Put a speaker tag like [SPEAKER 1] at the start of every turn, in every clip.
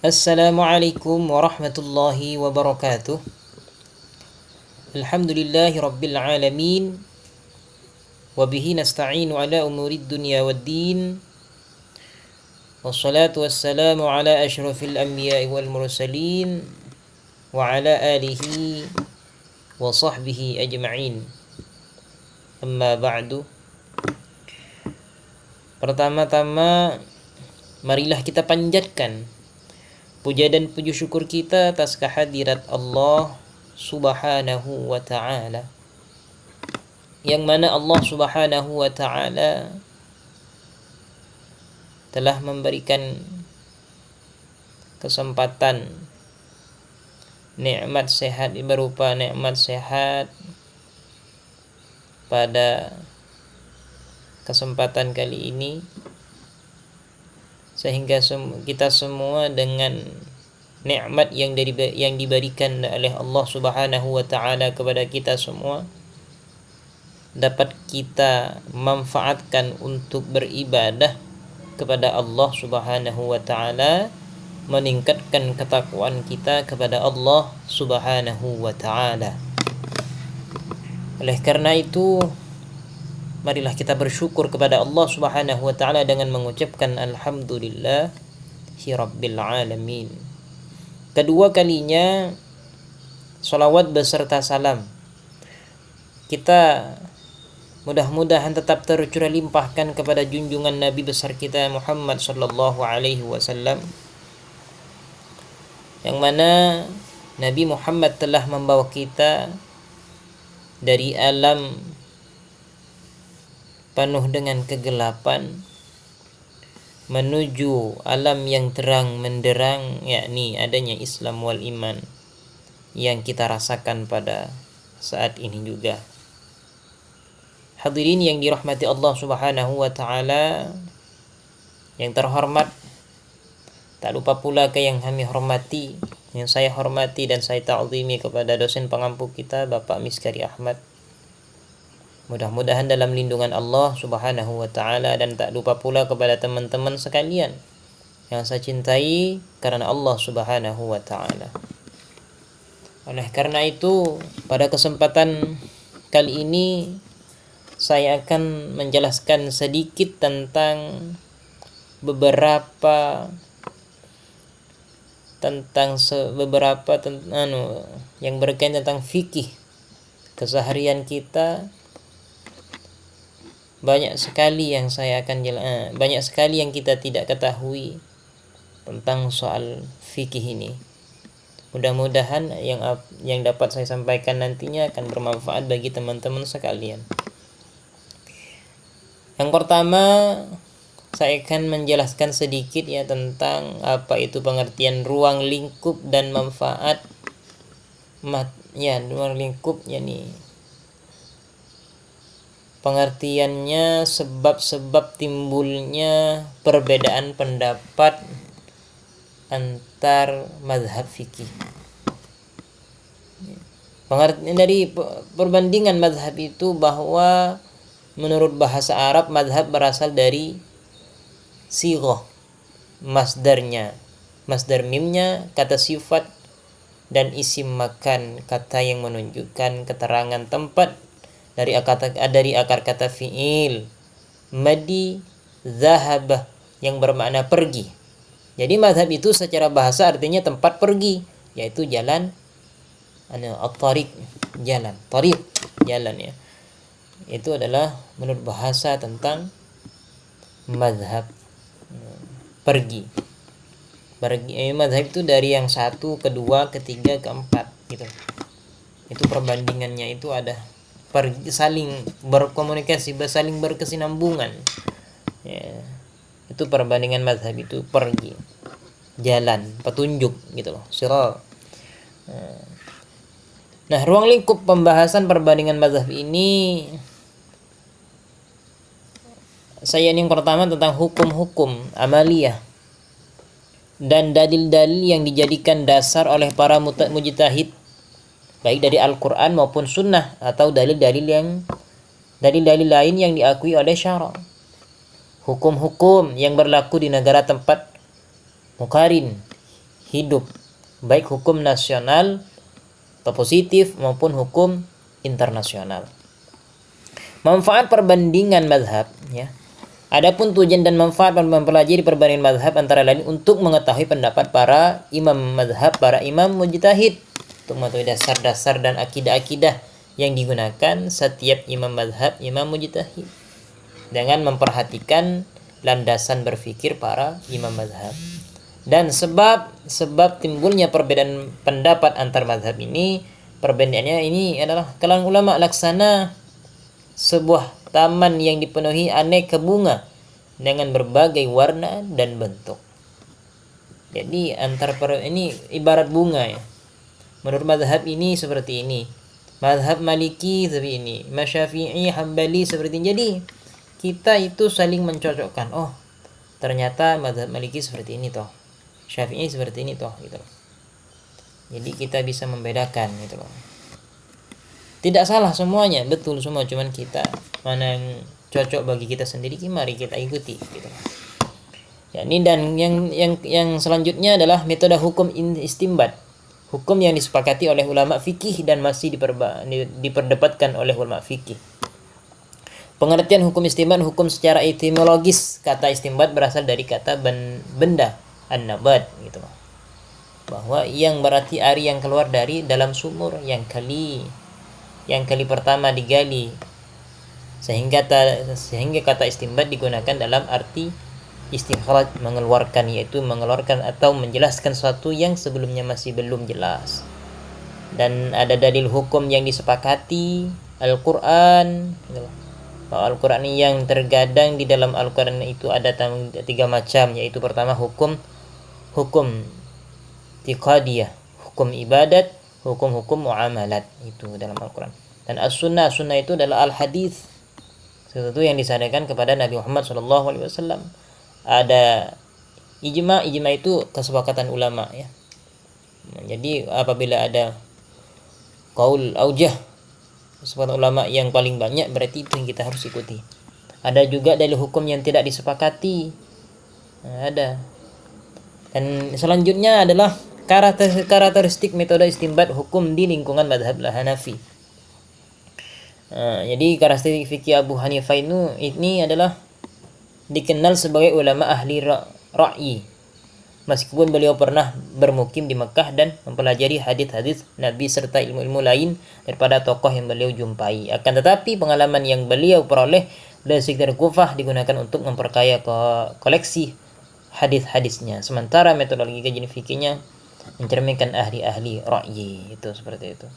[SPEAKER 1] Assalamualaikum warahmatullahi wabarakatuh. Alhamdulillahi rabbil alamin. Wabihi nasta'inu ala umurid dunya waddin. Wassalatu wassalamu ala ashrafil anbiya'i wal mursalin. Wa ala alihi wa sahbihi ajma'in. Amma ba'du. Pertama-tama, marilah kita panjatkan puja dan puji syukur kita atas kehadirat Allah Subhanahu wa ta'ala, yang mana Allah Subhanahu wa ta'ala telah memberikan kesempatan nikmat sehat berupa nikmat sehat pada kesempatan kali ini, sehingga kita semua dengan nikmat yang diberikan oleh Allah Subhanahu wa taala kepada kita semua dapat kita manfaatkan untuk beribadah kepada Allah Subhanahu wa taala, meningkatkan ketakwaan kita kepada Allah Subhanahu wa taala. Oleh karena itu, marilah kita bersyukur kepada Allah Subhanahu wa taala dengan mengucapkan alhamdulillahi rabbil alamin. Kedua kalinya salawat beserta salam kita mudah-mudahan tetap tercurah limpahkan kepada junjungan Nabi besar kita Muhammad sallallahu alaihi wasallam, yang mana Nabi Muhammad telah membawa kita dari alam penuh dengan kegelapan menuju alam yang terang menderang, yakni adanya Islam wal iman yang kita rasakan pada saat ini juga. Hadirin yang dirahmati Allah Subhanahu wa taala yang terhormat, tak lupa pula yang kami hormati, yang saya hormati dan saya ta'zimi kepada dosen pengampu kita Bapak Miskari Ahmad. Mudah-mudahan dalam lindungan Allah Subhanahu wa taala, dan tak lupa pula kepada teman-teman sekalian yang saya cintai karena Allah Subhanahu wa taala. Oleh karena itu, pada kesempatan kali ini saya akan menjelaskan sedikit tentang beberapa yang berkaitan tentang fikih keseharian kita. Banyak sekali yang kita tidak ketahui tentang soal fikih ini. Mudah-mudahan yang dapat saya sampaikan nantinya akan bermanfaat bagi teman-teman sekalian. Yang pertama, saya akan menjelaskan sedikit tentang apa itu pengertian ruang lingkup dan manfaat. Ruang lingkup pengertiannya, sebab-sebab timbulnya perbedaan pendapat antar mazhab fikih. Pengertian dari perbandingan mazhab itu bahwa menurut bahasa Arab, mazhab berasal dari sighah, masdarnya, masdar mimnya kata sifat, dan isim makan kata yang menunjukkan keterangan tempat dari akar kata fi'il, madi, zahabah yang bermakna pergi. Jadi mazhab itu secara bahasa artinya tempat pergi, yaitu jalan, at-tariq, jalan, tariq, jalan ya. Itu adalah menurut bahasa tentang mazhab, pergi. Mazhab itu dari yang satu, kedua, ketiga, keempat gitu. Itu perbandingannya itu ada saling berkomunikasi, saling berkesinambungan. Ya, itu perbandingan mazhab itu pergi, jalan, petunjuk gitu loh, sirat. Nah, ruang lingkup pembahasan perbandingan mazhab ini, yang pertama tentang hukum-hukum amaliyah dan dalil-dalil yang dijadikan dasar oleh para mujtahid, baik dari Al-Quran maupun Sunnah, atau dalil-dalil lain yang diakui oleh syara'. Hukum-hukum yang berlaku di negara tempat muqarin, hidup, baik hukum nasional atau positif maupun hukum internasional. Manfaat perbandingan mazhab, ya. Adapun tujuan dan manfaat mempelajari perbandingan mazhab antara lain untuk mengetahui pendapat para imam mazhab, para imam mujtahid, untuk mengetahui dasar-dasar dan akidah-akidah yang digunakan setiap imam mazhab, imam mujtahid, dengan memperhatikan landasan berfikir para imam mazhab. Dan sebab timbulnya perbedaan pendapat antar mazhab ini, perbedaannya ini adalah kalangan ulama laksana sebuah taman yang dipenuhi aneka bunga dengan berbagai warna dan bentuk. Jadi ini ibarat bunga, ya. Menurut mazhab ini seperti ini, mazhab Maliki seperti ini, Syafi'i, Hambali seperti ini. Jadi kita itu saling mencocokkan. Oh, ternyata mazhab Maliki seperti ini toh, Syafi'i seperti ini toh, gitu loh. Jadi kita bisa membedakan, gitu loh. Tidak salah semuanya, betul semua, cuman kita mana yang cocok bagi kita sendiri, mari kita ikuti, gitu. Ya, ini dan yang selanjutnya adalah metode hukum istimbat. Hukum yang disepakati oleh ulama fikih dan masih diperdebatkan oleh ulama fikih. Pengertian hukum istimbat, hukum secara etimologis. Kata istimbat berasal dari kata benda, an-nabat, gitu. Bahwa yang berarti air yang keluar dari dalam sumur, yang kali pertama digali, sehingga kata istimbat digunakan dalam arti istikhraj, mengeluarkan, yaitu mengeluarkan atau menjelaskan sesuatu yang sebelumnya masih belum jelas. Dan ada dalil hukum yang disepakati, Al-Quran. Al-Quran yang terkadang di dalam Al-Quran itu ada 3 macam, yaitu pertama hukum tiqadiyah, hukum ibadat, hukum muamalat, itu dalam Al-Quran. Dan as-sunnah itu adalah al-hadis, sesuatu yang disadarkan kepada Nabi Muhammad SAW. Ada ijma itu kesepakatan ulama, ya. Jadi apabila ada qaul aujah, kesepakatan ulama yang paling banyak, berarti itu yang kita harus ikuti. Ada juga dalil hukum yang tidak disepakati, ada. Dan selanjutnya adalah karakteristik metode istimbat hukum di lingkungan mazhab Hanafi. Jadi karakteristik fikih Abu Hanifah ini adalah dikenal sebagai ulama ahli ra'yi, meskipun beliau pernah bermukim di Mekah dan mempelajari hadis-hadis Nabi serta ilmu-ilmu lain daripada tokoh yang beliau jumpai. Akan tetapi pengalaman yang beliau peroleh dari sekitar Kufah digunakan untuk memperkaya koleksi hadis-hadisnya, sementara metodologi kajian fikihnya mencerminkan ahli-ahli ra'yi, itu seperti itu.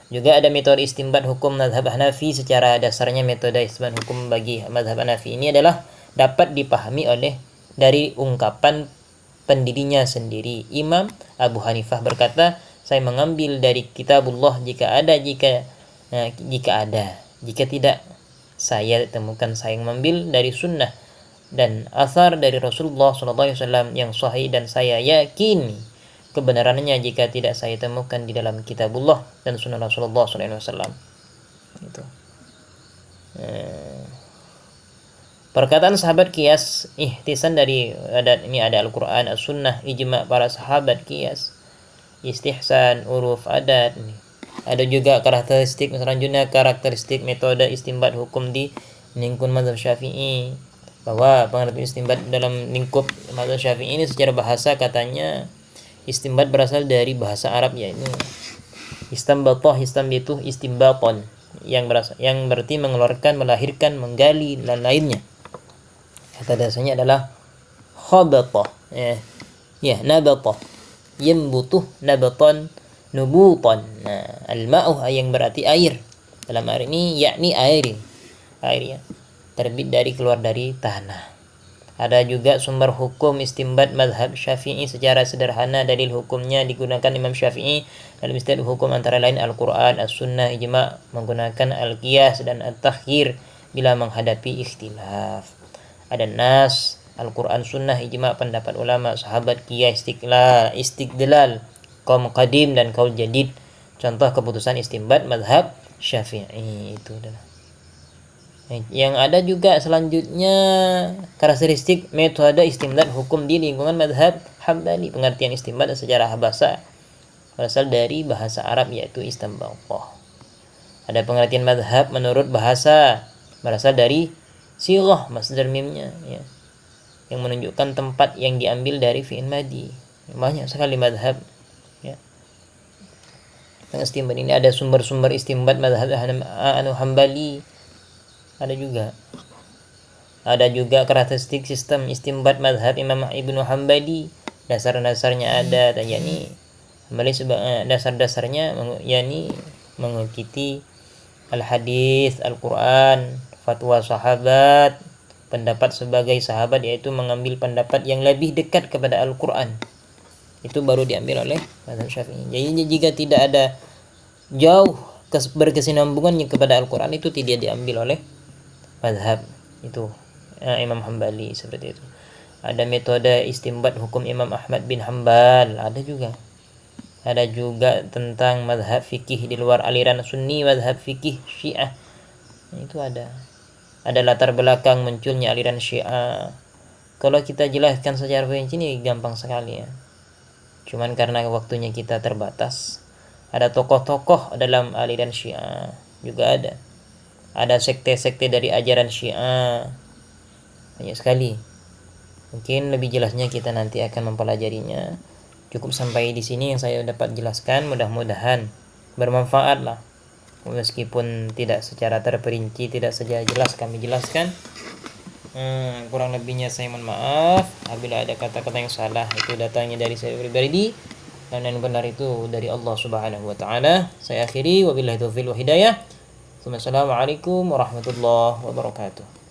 [SPEAKER 1] Juga ada metode istimbat hukum mazhab Hanafi. Secara dasarnya metode istimbat hukum bagi mazhab Hanafi ini adalah dapat dipahami dari ungkapan pendirinya sendiri. Imam Abu Hanifah berkata, saya mengambil dari kitabullah jika ada, jika tidak saya temukan, saya mengambil dari sunnah dan asar dari Rasulullah SAW yang sahih, dan saya yakini kebenarannya jika tidak saya temukan di dalam kitabullah dan sunnah Rasulullah SAW. Itu. Perkataan sahabat qiyas, ihtisan dari ada Al-Quran, As-Sunnah, ijma para sahabat qiyas, istihsan, uruf, adat. Ada juga karakteristik selanjutnya, karakteristik metode istimbat hukum di lingkup mazhab Syafi'i, bahwa pengertian istimbat dalam lingkup mazhab Syafi'i ini secara bahasa katanya istimbat berasal dari bahasa Arab, yaitu istambitu istimbaton, yang berarti mengeluarkan, melahirkan, menggali dan lainnya. Kata dasarnya adalah khabata, nabata, yambutu nabatan nubutan. Al-ma'u yang berarti air. Dalam air ini yakni air ya, terbit keluar dari tanah. Ada juga sumber hukum istimbat mazhab Syafi'i. Secara sederhana dalil hukumnya digunakan Imam Syafi'i dalam istimbat hukum antara lain Al-Quran, As-Sunnah, ijma, menggunakan al-qiyas dan at-takhyir bila menghadapi ikhtilaf. Ada nas, Al-Quran, Sunnah, ijma, pendapat ulama, sahabat, qiyas, istidlal, kaum qadim dan kaum jadid. Contoh keputusan istimbat mazhab Syafi'i itu adalah. Yang ada juga selanjutnya karakteristik metode istimbat hukum di lingkungan mazhab Hambali. Pengertian istinbat secara bahasa berasal dari bahasa Arab yaitu istinbathah. Ada pengertian madhab menurut bahasa berasal dari sighah masdar mimnya ya, yang menunjukkan tempat yang diambil dari fi'il madi. Banyak sekali madhab ya. Istinbat ini ada sumber-sumber istinbat madhab Hambali, ada juga karakteristik sistem istinbat madhab Imam Ibnu Hambali. Dasar-dasarnya ada, yakni Hambali dasar-dasarnya yakni mengikuti al-hadis, Al-Quran, fatwa sahabat, pendapat sebagai sahabat, yaitu mengambil pendapat yang lebih dekat kepada Al-Quran. Itu baru diambil oleh mazhab Syafi'i. Jadi jika tidak ada jauh berkesinambungannya kepada Al-Quran, itu tidak diambil oleh mazhab itu Imam Hambali, seperti itu. Ada metode istinbat hukum Imam Ahmad bin Hambal, ada juga tentang mazhab fikih di luar aliran Sunni, mazhab fikih Syiah. Itu ada latar belakang munculnya aliran Syiah. Kalau kita jelaskan secara rinci ini gampang sekali ya. Cuman karena waktunya kita terbatas. Ada tokoh-tokoh dalam aliran Syiah juga ada. Ada sekte-sekte dari ajaran Syiah. Banyak sekali. Mungkin lebih jelasnya kita nanti akan mempelajarinya. Cukup sampai di sini yang saya dapat jelaskan, mudah-mudahan bermanfaat lah. Meskipun tidak secara terperinci, tidak secara jelas kami jelaskan. Kurang lebihnya saya mohon maaf. Apabila ada kata-kata yang salah, itu datangnya dari saya pribadi, dan yang benar itu dari Allah Subhanahu wa taala. Saya akhiri, wabillahi taufiq wal hidayah. Assalamualaikum warahmatullahi wabarakatuh.